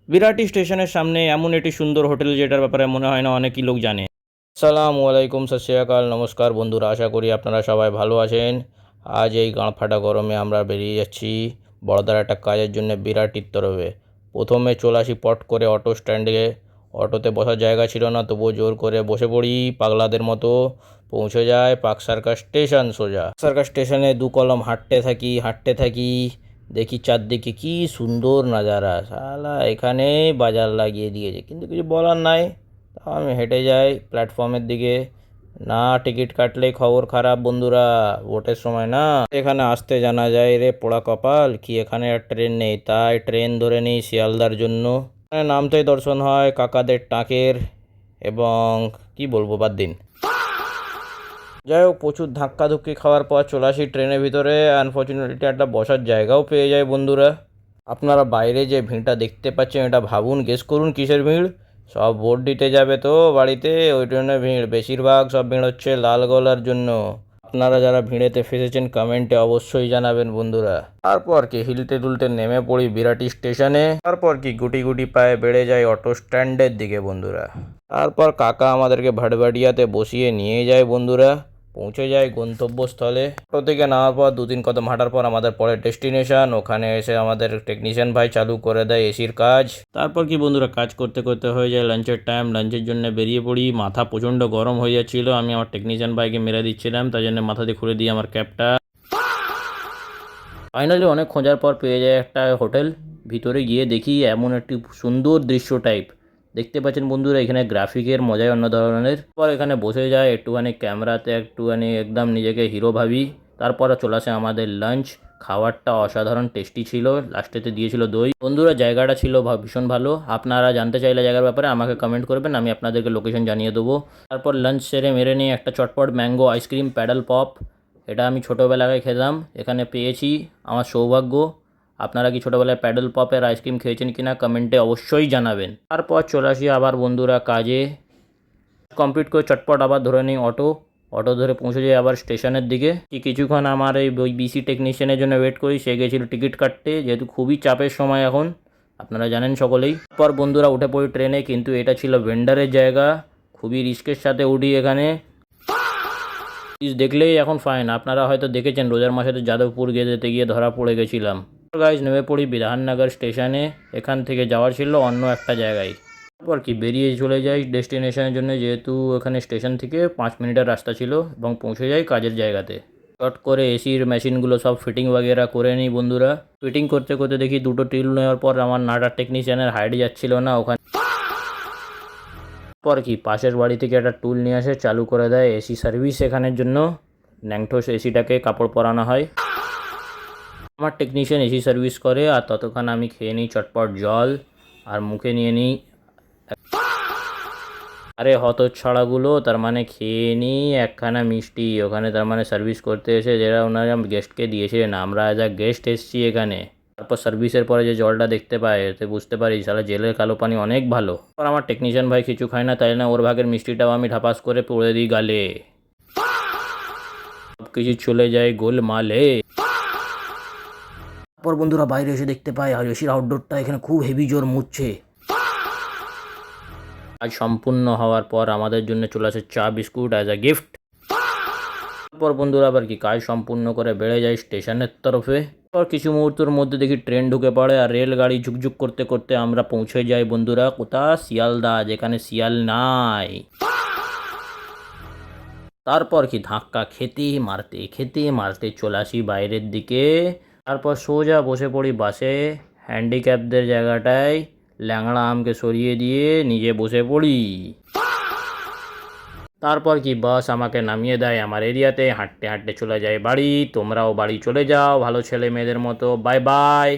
বিরাটি স্টেশনের সামনে এমন একটি সুন্দর হোটেল যেটার ব্যাপারে মনে হয় না অনেকই লোক জানে। আসসালামু আলাইকুম, সত শ্রী আকাল, নমস্কার বন্ধুরা, আশা করি আপনারা সবাই ভালো আছেন। আজ এই গাঁড়ফাটা গরমে আমরা বেরিয়ে যাচ্ছি বড়দার একটা কাজের জন্য বিরাটির তরফে। প্রথমে চলে আসি পট করে অটো স্ট্যান্ডে। অটোতে বসার জায়গা ছিল না, তবুও জোর করে বসে পড়ি পাগলাদের মতো। পৌঁছে যায় পার্ক সার্কাস স্টেশন। সোজা সার্কাস স্টেশনে দু কলম হাঁটতে থাকি। দেখি চারদিকে কি সুন্দর নাজারা, শালা এখানে বাজার লাগিয়ে দিয়েছে, কিন্তু কিছু বলার নাই। তাও আমি হেঁটে যাই প্ল্যাটফর্মের দিকে। না টিকিট কাটলেই খবর খারাপ বন্ধুরা, ভোটের সময় না। এখানে আসতে জানা যায় রে পোড়া কপাল, কি এখানে আর ট্রেন নেই, তাই ট্রেন ধরে নিই শিয়ালদার জন্য। এখানে নামতেই দর্শন হয় কাকাদের টাকের, এবং কি বলবো, বাদ দিন। যাই হোক, প্রচুর ধাক্কাধুক্কি খাওয়ার পর চলে আসি ট্রেনের ভিতরে। আনফর্চুনেটলি একটা বসার জায়গাও পেয়ে যায় বন্ধুরা। আপনারা বাইরে যে ভিড়টা দেখতে পাচ্ছেন, এটা ভাবুন, গেস করুন কিসের ভিড়। সব ভোট দিতে যাবে তো বাড়িতে, ওই জন্য ভিড়। বেশিরভাগ সব ভিড় হচ্ছে লাল গোলার জন্য। আপনারা যারা ভিড়েতে ফেসেছেন কমেন্টে অবশ্যই জানাবেন বন্ধুরা। তারপর কি হিলতে দুলতে নেমে পড়ি বিরাটি স্টেশনে। তারপর কি গুটি গুটি পায়ে বেড়ে যায় অটো স্ট্যান্ডের দিকে বন্ধুরা। তারপর কাকা আমাদেরকে ভাটবাড়িয়াতে বসিয়ে নিয়ে যায় বন্ধুরা। পৌঁছে যায় গন্তব্যস্থলে। অটো থেকে নামার পর 2-3 কদম হাঁটার পর আমাদের পরের ডেস্টিনেশন। ওখানে এসে আমাদের টেকনিশিয়ান ভাই চালু করে দেয় এসির কাজ। তারপর কি বন্ধুরা, কাজ করতে করতে হয়ে যায় লাঞ্চের টাইম। লাঞ্চের জন্য বেরিয়ে পড়ি। মাথা প্রচণ্ড গরম হয়ে যাচ্ছিল, আমি আমার টেকনিশিয়ান ভাইকে মেরে দিচ্ছিলাম, তাই জন্য মাথা দিয়ে খুলে দিই আমার ক্যাপটা। ফাইনালি অনেক খোঁজার পর পেয়ে যায় একটা হোটেল। ভিতরে গিয়ে দেখি এমন একটি সুন্দর দৃশ্য টাইপ দেখতে পাচ্ছেন বন্ধুরা। এখানে গ্রাফিকের মজাই অন্য ধরনের। পর এখানে বসে যায় একটুখানি ক্যামেরাতে, একটুখানি একদম নিজেকে হিরো ভাবি। তারপরে চলে আসে আমাদের লাঞ্চ। খাবারটা অসাধারণ টেস্টি ছিল, লাস্টেতে দিয়েছিল দই। বন্ধুরা জায়গাটা ছিল ভীষণ ভালো। আপনারা জানতে চাইলে জায়গার ব্যাপারে আমাকে কমেন্ট করবেন, আমি আপনাদেরকে লোকেশন জানিয়ে দেবো। তারপর লাঞ্চ সেরে মেরে নিয়ে একটা চটপট ম্যাঙ্গো আইসক্রিম প্যাডেল পপ, এটা আমি ছোটোবেলায় খেতাম, এখানে পেয়েছি, আমার সৌভাগ্য। আপনারা কি ছোটোবেলায় প্যাডেল পপের আইসক্রিম খেয়েছেন কিনা কমেন্টে অবশ্যই জানাবেন। তারপর চলে আসি আবার বন্ধুরা কাজে। কমপ্লিট করে চটপট আবার ধরে নিই অটো ধরে পৌঁছে যাই আবার স্টেশনের দিকে। কিছুক্ষণ আমার এই বিসি টেকনিশিয়ানের জন্য ওয়েট করি, সে গেছিল টিকিট কাটতে, যেহেতু খুবই চাপের সময় এখন, আপনারা জানেন সকলেই। তারপর বন্ধুরা উঠে পড়ি ট্রেনে, কিন্তু এটা ছিল ভেন্ডারের জায়গা, খুবই রিস্কের সাথে উঠি এখানে। দেখলেই এখন ফাইন। আপনারা হয়তো দেখেছেন রোজার মাসে যাদবপুর যেতে গিয়ে ধরা পড়ে গেছিলাম। গাইজ নেমে পড়ি বিধাননগর স্টেশনে, এখান থেকে যাওয়ার ছিল অন্য একটা জায়গায়। তারপর কি বেরিয়ে চলে যাই ডেস্টিনেশনের জন্য, যেহেতু এখানে স্টেশন থেকে 5 মিনিটের রাস্তা ছিল, এবং পৌঁছে যাই কাজের জায়গাতে। শর্ট করে এসির মেশিনগুলো সব ফিটিং বাগেরা করে নিই বন্ধুরা। ফিটিং করতে করতে দেখি দুটো টিল নেওয়ার পর আমার নাটার টেকনিশিয়ানের হাইট যাচ্ছিল না ওখানে। পর কি পাশের বাড়ি থেকে একটা টুল নিয়ে আসে, চালু করে দেয় এসি সার্ভিস এখানের জন্য। ন্যাংঠোস এসিটাকে কাপড় পরানো হয়। আমার টেকনিশিয়ান এসি সার্ভিস করে, আর ততক্ষণ আমি খেয়ে নিই চটপট জল, আর মুখে নিয়ে নিই, আরে হতচ্ছাড়াগুলো, তার মানে খেয়ে নিই একখানা মিষ্টি। ওখানে তার মানে সার্ভিস করতে এসে যেটা ওনারা গেস্টকে দিয়েছিলেন, আমরা অ্যাজ আ গেস্ট এসেছি এখানে। তারপর সার্ভিসের পরে যে জলটা দেখতে পাই, এতে বুঝতে পারি সারা জেলের কালো পানি অনেক ভালো। আর আমার টেকনিশিয়ান ভাই কিছু খায় না, তাই না ওর ভাগের মিষ্টিটাও আমি ঢাপাস করে পড়ে দিই গালে। সব কিছু চলে যায় গোলমালে। তারপর বন্ধুরা বাইরে এসে দেখতে পাই আর এসির আউটডোরটা এখানে খুব হেভি জোর মুছছে। কাজ সম্পূর্ণ হওয়ার পর আমাদের জন্য চলে আসে চা বিস্কুট অ্যাজ আ গিফট। তারপর বন্ধুরা আবার কি কাজ সম্পূর্ণ করে বেড়ে যায় স্টেশনের তরফে। আর কিছু মুহূর্তের মধ্যে দেখি ট্রেন ঢুকে পড়ে, আর রেলগাড়ি ঝুকঝুক করতে করতে আমরা পৌঁছে যাই বন্ধুরা কোথা, শিয়ালদা, যেখানে শিয়াল নাই। তারপর কি ধাক্কা খেতে মারতে চলে আসি বাইরের দিকে। তারপর সোজা বসে পড়ি বাসে, হ্যান্ডিক্যাপদের জায়গাটায় ল্যাংড়া আমকে সরিয়ে দিয়ে নিজে বসে পড়ি। তারপর কি বাস আমাকে নামিয়ে দেয় আমার এরিয়াতে, হাঁটতে হাঁটতে চলে যায় বাড়ি। তোমরাও বাড়ি চলে যাও ভালো ছেলে মেয়েদের মতো। Bye bye.